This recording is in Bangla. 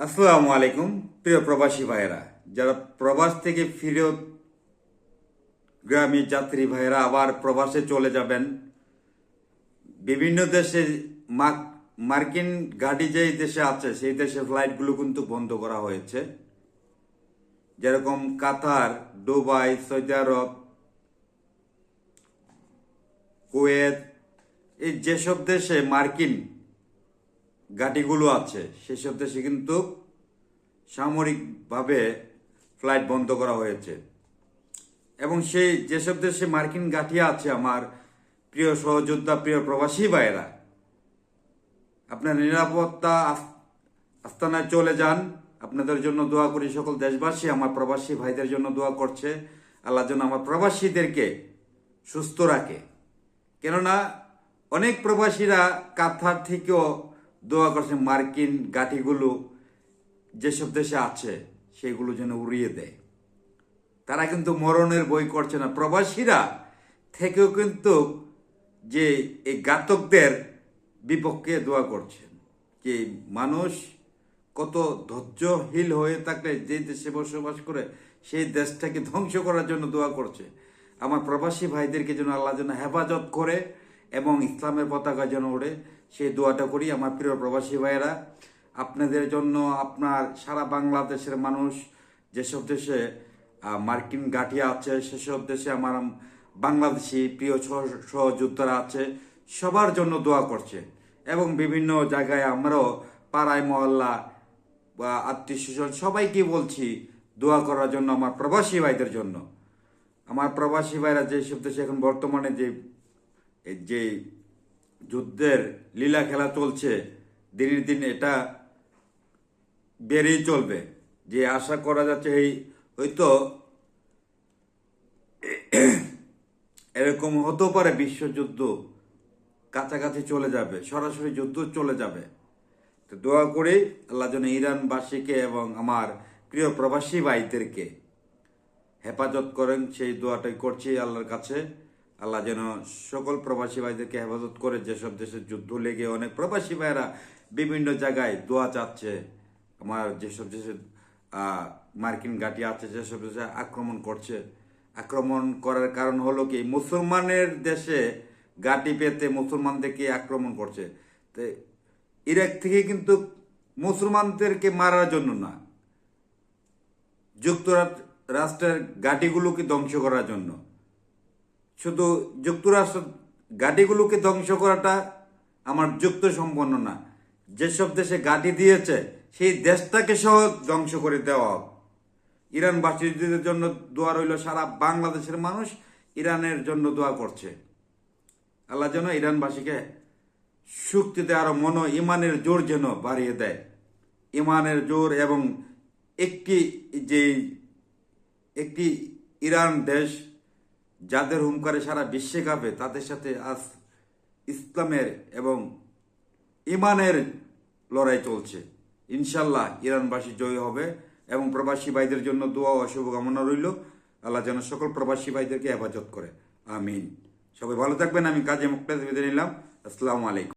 আসসালামু আলাইকুম প্রিয় প্রবাসী ভাইয়েরা, যারা প্রবাস থেকে ফিরত গ্রামী যাত্রী ভাইয়েরা আবার প্রবাসে চলে যাবেন। বিভিন্ন দেশে মার্কিন ঘাঁটি যেই দেশে আছে সেই দেশে ফ্লাইটগুলো কিন্তু বন্ধ করা হয়েছে, যেরকম কাতার, দুবাই, সৌদি আরব, কুয়েত, এই যেসব দেশে মার্কিন ঘাঁটিগুলো আছে সেসব দেশে কিন্তু সামরিকভাবে ফ্লাইট বন্ধ করা হয়েছে। এবং সেই যেসব দেশে মার্কিন ঘাঁটি আছে, আমার প্রিয় সহযোদ্ধা, প্রিয় প্রবাসী ভাইয়েরা, আপনার নিরাপত্তা আস্তানায় চলে যান। আপনাদের জন্য দোয়া করি। সকল দেশবাসী আমার প্রবাসী ভাইদের জন্য দোয়া করছে। আল্লাহ যেন আমার প্রবাসীদেরকে সুস্থ রাখে, কেননা অনেক প্রবাসীরা কাতার থেকেও দোয়া করছে মার্কিন ঘাঁটিগুলো যেসব দেশে আছে সেগুলো যেন উড়িয়ে দেয়। তারা কিন্তু মরণের বই করছে না। প্রবাসীরা থেকেও কিন্তু যে এই ঘাতকদের বিপক্ষে দোয়া করছেন, যে মানুষ কত ধৈর্যহীন হয়ে থাকলে যে দেশে বসবাস করে সেই দেশটাকে ধ্বংস করার জন্য দোয়া করছে। আমার প্রবাসী ভাইদেরকে যেন আল্লাহ যেন হেফাজত করে এবং ইসলামের পতাকা যেন ওড়ে, সেই দোয়াটা করি। আমার প্রিয় প্রবাসী ভাইয়েরা, আপনাদের জন্য, আপনার সারা বাংলাদেশের মানুষ যেসব দেশে মার্কিন ঘাঁটি আছে সেসব দেশে আমার বাংলাদেশি প্রিয় সহযোদ্ধারা আছে, সবার জন্য দোয়া করছে। এবং বিভিন্ন জায়গায় আমরাও পাড়ায় মহল্লা বা আত্মীয় স্বজন সবাইকে বলছি দোয়া করার জন্য, আমার প্রবাসী ভাইদের জন্য। আমার প্রবাসী ভাইরা যেসব দেশে এখন বর্তমানে যে যুদ্ধের লীলা খেলা চলছে, দিনের দিন এটা বেড়েই চলবে। যে আশা করা যাচ্ছে হয়তো এরকম হতেও পারে, বিশ্বযুদ্ধ কাছাকাছি চলে যাবে, সরাসরি যুদ্ধ চলে যাবে। তো দোয়া করি আল্লাহ যেন ইরানবাসীকে এবং আমার প্রিয় প্রবাসী ভাইদেরকে হেফাজত করেন, সেই দোয়াটাই করছি আল্লাহর কাছে। আল্লাহ যেন সকল প্রবাসী ভাইদেরকে হেফাজত করে। যেসব দেশে যুদ্ধ লেগে অনেক প্রবাসী ভাইরা বিভিন্ন জায়গায় দোয়া চাচ্ছে, আমার যেসব দেশে মার্কিন ঘাঁটি আছে যেসব দেশে আক্রমণ করছে, আক্রমণ করার কারণ হলো কি, মুসলমানের দেশে ঘাঁটি পেতে মুসলমানদেরকে আক্রমণ করছে। তো ইরাক থেকে কিন্তু মুসলমানদেরকে মারার জন্য না, যুক্তরাষ্ট্রের ঘাঁটিগুলোকে ধ্বংস করার জন্য। শুধু যুক্তরাষ্ট্র ঘাঁটিগুলোকে ধ্বংস করাটা আমার যুক্ত সম্পন্ন না, যেসব দেশে ঘাঁটি দিয়েছে সেই দেশটাকে সহ ধ্বংস করে দেওয়া হোক। ইরানবাসীদের জন্য দোয়া রইল। সারা বাংলাদেশের মানুষ ইরানের জন্য দোয়া করছে। আল্লাহ যেন ইরানবাসীকে শক্তিতে আরো ইমানের জোর যেন বাড়িয়ে দেয়। ইমানের জোর এবং একটি ইরান দেশ যাদের হুঙ্কারে সারা বিশ্বে কাঁপে, তাদের সাথে আজ ইসলামের এবং ইমানের লড়াই চলছে। ইনশাল্লাহ ইরানবাসী জয়ী হবে। এবং প্রবাসী ভাইদের জন্য দোয়া ও শুভকামনা রইল। আল্লাহ যেন সকল প্রবাসী ভাইদেরকে হেফাজত করে। আমিন। সবাই ভালো থাকবেন। আমি কাজী মুক্তাদির বিদায় নিলাম। আসসালামু আলাইকুম।